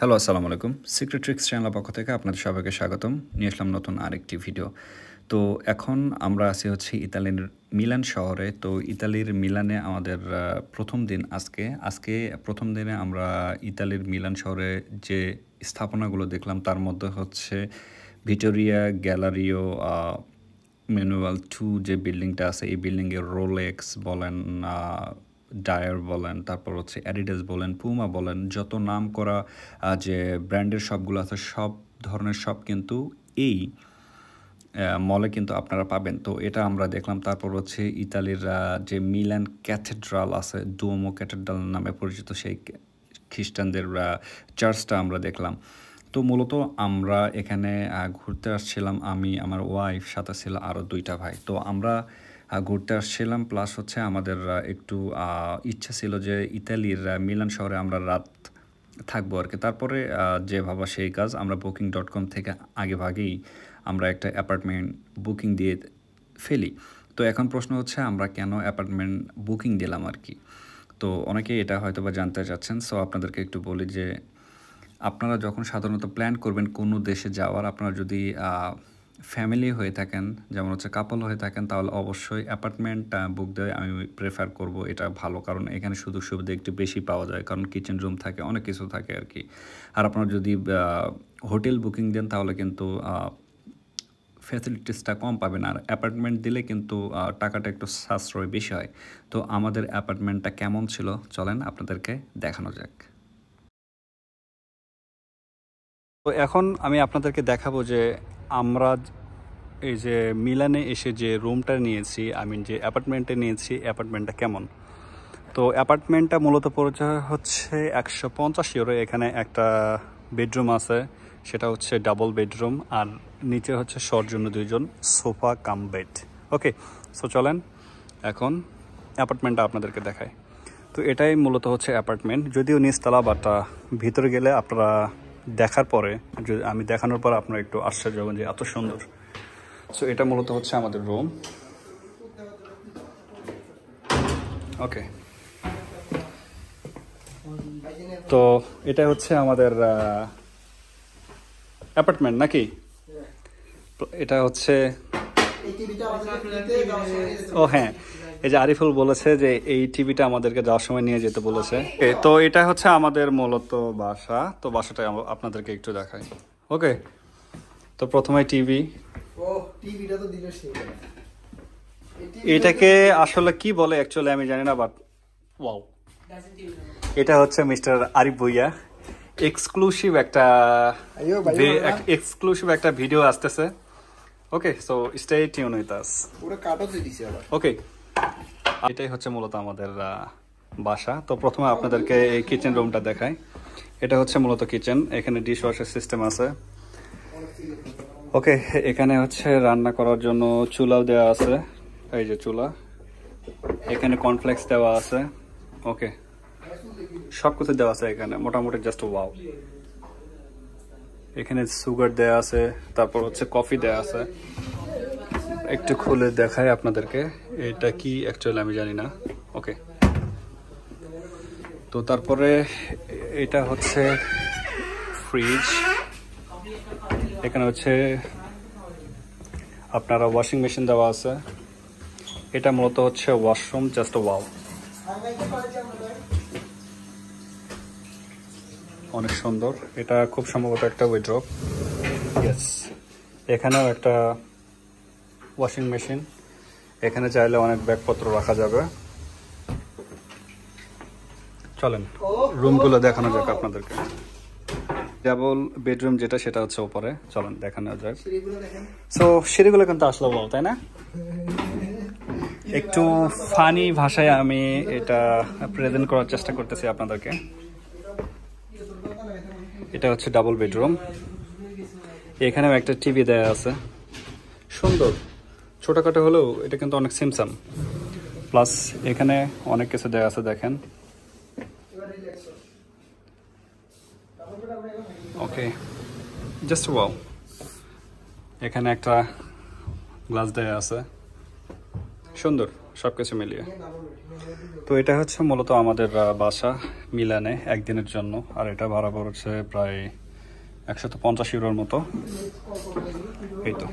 Hello, আসসালামু আলাইকুম। Secret tricks চ্যানেলের পক্ষ থেকে আপনাদের সবাইকে স্বাগতম। নিয়ে আসলাম নতুন আরেকটি ভিডিও। তো এখন আমরা আছি হচ্ছে ইতালির মিলান শহরে। তো ইতালির মিলানে আমাদের প্রথম দিন আজকে প্রথম দিনে আমরা ইতালির মিলান শহরে যে স্থাপনাগুলো দেখলাম তার মধ্যে হচ্ছে ভিক্টোরিয়া গ্যালারিও ম্যানুয়াল 2 যে বিল্ডিংটা আছে, এই বিল্ডিংয়ে রোলেক্স বলেন, ডায়ার বলেন, তারপর হচ্ছে অ্যাডিডাস বলেন, পুমা বলেন, যত নাম করা যে ব্র্যান্ডের শপগুলো আছে সব ধরনের শপ কিন্তু এই মলে কিন্তু আপনারা পাবেন। তো এটা আমরা দেখলাম। তারপর হচ্ছে ইতালির যে মিলান ক্যাথেড্রাল আছে, ডুওমো ক্যাথেড্রাল নামে পরিচিত সেই খ্রিস্টানদের চার্চটা আমরা দেখলাম। তো মূলত আমরা এখানে ঘুরতে আসছিলাম, আমি, আমার ওয়াইফ, সাথে ছিল আরও 2টা ভাই। তো আমরা ঘুরতে আসছিলাম, প্লাস হচ্ছে আমাদের একটু ইচ্ছা ছিল যে ইতালির মিলান শহরে আমরা রাত থাকবো আর কি। তারপরে যে ভাবা সেই কাজ, আমরা booking.com থেকে আগেভাগেই আমরা একটা অ্যাপার্টমেন্ট বুকিং দিয়ে ফেলি। তো এখন প্রশ্ন হচ্ছে আমরা কেন অ্যাপার্টমেন্ট বুকিং দিলাম আর কি। তো অনেকেই এটা হয়তো বা জানতে চাচ্ছেন। সো আপনাদেরকে একটু বলি যে আপনারা যখন সাধারণত প্ল্যান করবেন কোনো দেশে যাওয়ার, আপনারা যদি ফ্যামিলি হয়ে থাকেন, যেমন হচ্ছে কাপল হয়ে থাকেন, তাহলে অবশ্যই অ্যাপার্টমেন্ট বুক দেওয়া আমি প্রেফার করব। এটা ভালো, কারণ এখানে সুযোগ সুবিধা একটু বেশি পাওয়া যায়, কারণ কিচেন রুম থাকে, অনেক কিছু থাকে আর কি। আর আপনারা যদি হোটেল বুকিং দেন তাহলে কিন্তু ফ্যাসিলিটিসটা কম পাবেন, আর অ্যাপার্টমেন্ট দিলে কিন্তু টাকাটা একটু সাশ্রয় বেশি হয়। তো আমাদের অ্যাপার্টমেন্টটা কেমন ছিল চলেন আপনাদেরকে দেখানো যাক। তো এখন আমি আপনাদেরকে দেখাবো যে আমরা এই যে মিলানে এসে যে রুমটা নিয়েছি, যে অ্যাপার্টমেন্টে নিয়েছি, অ্যাপার্টমেন্টটা কেমন। তো অ্যাপার্টমেন্টটা মূলত পরিচয় হচ্ছে 150 ইউরো। এখানে একটা বেডরুম আছে, সেটা হচ্ছে ডাবল বেডরুম, আর নিচে হচ্ছে শোয়ার জন্য 2জন সোফা কাম বেড। ওকে, সো চলেন এখন অ্যাপার্টমেন্টটা আপনাদেরকে দেখায়। তো এটাই মূলত হচ্ছে অ্যাপার্টমেন্ট, যদিও নিচতলা, বাট ভিতরে গেলে আপনারা দেখার পরে, আমি দেখানোর পর আপনারা একটু আশ্চর্য হবেন যে এত সুন্দর। সো এটা মূলত হচ্ছে আমাদের রুম। ওকে, তো এটা হচ্ছে আমাদের অ্যাপার্টমেন্ট নাকি। এটা হচ্ছে, ও হ্যাঁ, এই যে আরিফুল বলেছে যে এই টিভিটা আমাদেরকে যাওয়ার সময় নিয়ে যেতে বলেছে। তো এটা হচ্ছে আমাদের মূলত বাসা। তো বাসাটা আপনাদেরকে একটু দেখাই। ওকে, তো প্রথমে টিভি। এটাকে আসলে কি বলে অ্যাকচুয়ালি আমি জানি না, বাট ওয়াও, এটা হচ্ছে মিস্টার আরিফ ভুইয়া এক্সক্লুসিভ একটা ভিডিও আসতেছে। Okay, so stay tune with us. Okay, এটাই হচ্ছে মূলত আমাদের বাসা। তো প্রথমে আপনাদেরকে এই কিচেন রুমটা দেখাই। এটা হচ্ছে মূলত কিচেন, এখানে ডিশ ওয়াশের সিস্টেম আছে। ওকে, এখানে হচ্ছে রান্না করার জন্য চুলাও দেওয়া আছে, এই যে চুলা, এখানে কর্নফ্লেক্স দেওয়া আছে। ওকে, সব কিছু দেওয়া আছে এখানে, মোটামুটি জাস্ট ওয়াও। এখানে সুগার দেওয়া আছে, তারপর হচ্ছে কফি দেওয়া আছে। একটু খুলে দেখাই আপনাদেরকে, এটা কি অ্যাকচুয়ালি আমি জানি না। ওকে, তো তারপরে এটা হচ্ছে ফ্রিজ, এখানে হচ্ছে আপনারা ওয়াশিং মেশিন দেওয়া আছে। এটা মূলত হচ্ছে ওয়াশরুম, জাস্ট ওয়াও, অনেক সুন্দর। এটা খুব সম্ভবত একটা ওয়ার্ড্রপ। ইয়েস, এখানেও একটা ওয়াশিং মেশিন, এখানে চাইলে অনেক ব্যাগপত্র রাখা যাবে। চলেন রুমগুলো দেখানো যাক আপনাদেরকে। ডাবল বেডরুম যেটা, সেটা হচ্ছে উপরে, চলেন দেখানো যাক। সো সিঁড়িগুলো কিন্তু আসলে বল, তাই না? একটু ফানি ভাষায় আমি এটা প্রেজেন্ট করার চেষ্টা করতেছি আপনাদেরকে। এটা হচ্ছে ডাবল বেডরুম, এখানেও একটা টিভি দেয়া আছে, সুন্দর, ছোটখাটো হলেও এটা কিন্তু অনেক সিমসাম। প্লাস এখানে অনেক কিছু দেয়া আছে, দেখেন। ওকে, জাস্ট ওয়াও। এখানে একটা গ্লাস দেয়া আছে, সুন্দর। সব কিছু মিলিয়ে। তো এটা হচ্ছে মূলত আমাদের বাসা মিলানে একদিনের জন্য, আর এটা ভাড়া পড়েছে প্রায় 150 ইউরোর মতো। এই তো।